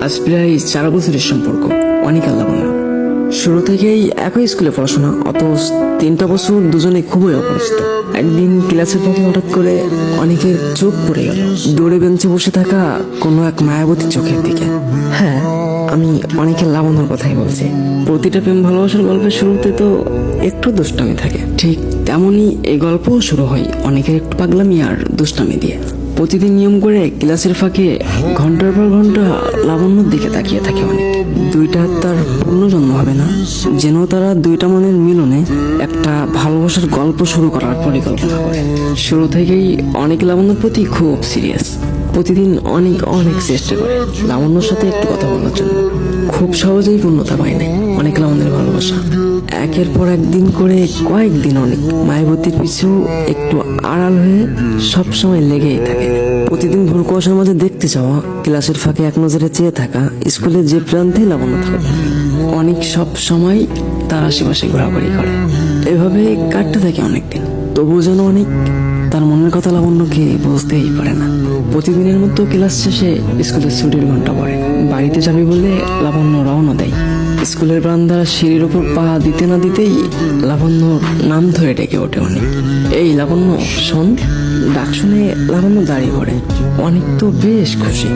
আজ প্রায় 4 বছরের সম্পর্ক অনেক লাবণ্য। শুরু থেকেই একই স্কুলে পড়াশোনা, অত 3টা বছর দুজনে খুবই অপরিচিত। একদিন ক্লাসের পথে হঠাৎ করে অনেকের চোখ পড়ে গেল দৌড়ে বেঞ্চে বসে থাকা কোনো এক মায়াবতী চোখের দিকে। হ্যাঁ, আমি অনেকের লাবণ্যর কথাই বলছি। প্রতিটা প্রেম ভালোবাসার গল্পের শুরুতে তো একটু দুষ্টামি থাকে, ঠিক তেমনই এই গল্পও শুরু হয় অনেকের একটু পাগলামি আর দুষ্টামি দিয়ে। প্রতিদিন নিয়ম করে ক্লাসের ফাঁকে ঘন্টার পর ঘন্টা লাবণ্যর দিকে তাকিয়ে থাকে অনেক। দুইটা তার পূর্ণজন্ম হবে না, যেন তারা দুইটা মনের মিলনে একটা ভালোবাসার গল্প শুরু করার পরিকল্পনা করে। শুরু থেকেই অনেক লাবণ্যর প্রতি খুব সিরিয়াস। প্রতিদিন অনেক অনেক চেষ্টা করে লাবণ্যর সাথে একটু কথা বলার জন্য। খুব সহজেই পূর্ণতা পায় নাই অনেক লাবণ্যের ভালোবাসা। একের পর একদিন করে কয়েকদিন অনেক মায়াবতীর পিছু একটু আড়াল হয়ে সবসময় লেগেই থাকে। প্রতিদিন ভোর কুয়াশার মাঝে দেখতে যাওয়া, ক্লাসের ফাঁকে এক নজরে চেয়ে থাকা, স্কুলের যে প্রান্তেই লাবণ্য থাকে অনেক সব সময় তার আশেপাশে ঘোরাঘুরি করে। এভাবে কাটতে থাকে অনেকদিন। তবুও যেন অনেক তার মনের কথা লাবণ্যকে বুঝতেই পারে না। প্রতিদিনের মতো ক্লাস শেষে স্কুলের ছুটির ঘন্টা পড়ে। বাড়িতে যাবি বলে লাবণ্য রওনা দেয়। স্কুলের বারান্দার সিঁড়ির ওপর পা দিতে না দিতেই লাবণ্যর নাম ধরে ডেকে ওঠে অনেক। এই লাবণ্য, শোন। ডাক শুনে লাবণ্য দাঁড়িয়ে পড়ে। অনেক তো বেশ খুশি।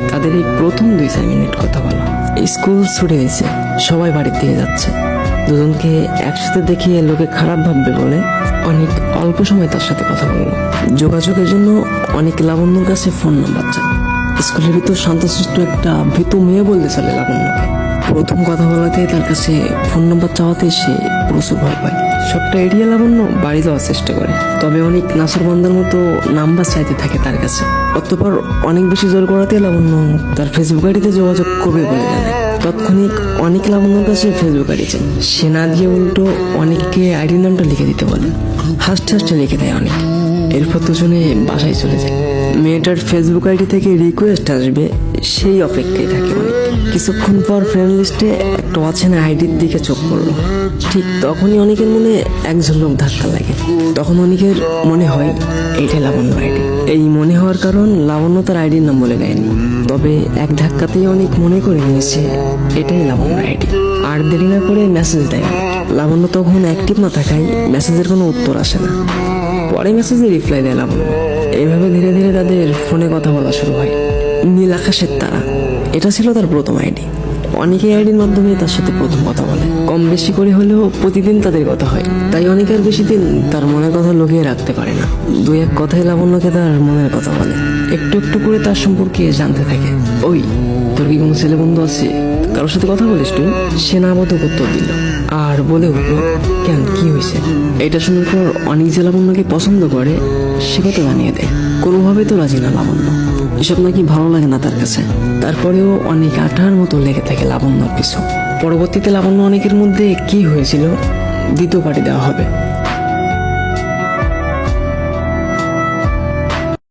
তাদের এই প্রথম 2-4 মিনিট কথা বলা। স্কুল ছুটে গেছে, সবাই বাড়ির দিকে যাচ্ছে। দুজনকে একসাথে দেখিয়ে লোকে খারাপ ভাববে বলে অনেক অল্প সময় তার সাথে কথা বলল। যোগাযোগের জন্য অনেক লাবণ্যর কাছে ফোন নাম্বার চায়। স্কুলের ভিতর শান্তশিষ্ট একটা ভীতু মেয়ে বলতে চলে লাবণ্যকে। প্রথম কথা বলাতে তার কাছে ফোন নাম্বার চাওয়াতে সে প্রচুর ভয় পায়। সবটা এড়িয়ে লাবণ্য বাড়ি যাওয়ার চেষ্টা করে, তবে অনেক নাসর বান্দার মতো নাম্বার চাইতে থাকে তার কাছে। অতঃপর অনেক বেশি জোর করাতে লাবণ্য তার ফেসবুক আইডিতে যোগাযোগ করবে বলে জানায়। তৎক্ষণিক অনেক লাবণ্যর কাছে ফেসবুক আইডি চায়। সে না দিয়ে উল্টো অনেককে আইডির নামটা লিখে দিতে বলে। হাসতে হাসতে লিখে দেয় অনেক। এরপর দুজনে বাসায় চলে যায়। মেয়েটার ফেসবুক আইডি থেকে রিকোয়েস্ট আসবে সেই অপেক্ষায় থাকে অনেক। কিছুক্ষণ পর ফ্রেন্ড লিস্টে একটা অচেনা আইডির দিকে চোখ পড়লো। ঠিক তখনই অনেকের মনে একজন লোক ধাক্কা লাগে। তখন অনেকের মনে হয় এইটাই লাবণ্য আইডি। এই মনে হওয়ার কারণ লাবণ্য তার আইডির নাম বলে দেয়নি, তবে এক ধাক্কাতেই অনেক মনে করে নিয়েছে এটাই লাবণ্য আইডি। আর দেরি না করে মেসেজ দেয়। লাবণ্য তখন অ্যাক্টিভ না থাকায় মেসেজের কোনো উত্তর আসে না। পরে মেসেজে রিপ্লাই দেয় লাবণ্য। এইভাবে ধীরে ধীরে তাদের ফোনে কথা বলা শুরু হয়। নীল আকাশের তারা, এটা ছিল তার প্রথম আইডি। অনেকে আইডির মাধ্যমে তার সাথে প্রথম কথা বলে। কম বেশি করে হলেও প্রতিদিন তাদের কথা হয়, তাই অনেকে আর বেশি দিন তার মনের কথা লুকিয়ে রাখতে পারে না। 2-1 কথাই লাবণ্যকে তার মনের কথা বলে। একটু একটু করে তার সম্পর্কে জানতে থাকে। ওই, তোর কি কোনো ছেলে বন্ধু আছে? কারোর সাথে কথা বলিস তুই? সে না বোধক উত্তর দিল আর বলে উঠল, কেন, কি হয়েছে? এটা শোনার পর অনেক যে লাবণ্যকে পছন্দ করে সে কথা জানিয়ে দেয়। কোনোভাবে তো রাজি না লাবণ্য, এসব নাকি ভালো লাগে না তার কাছে। তারপরেও অনেক আঠার মতো লেগে থাকে লাবণ্যর পিছু। পরবর্তীতে লাবণ্য অনেকের মধ্যে কি হয়েছিল দ্বিতীয় পার্টি দেওয়া হবে।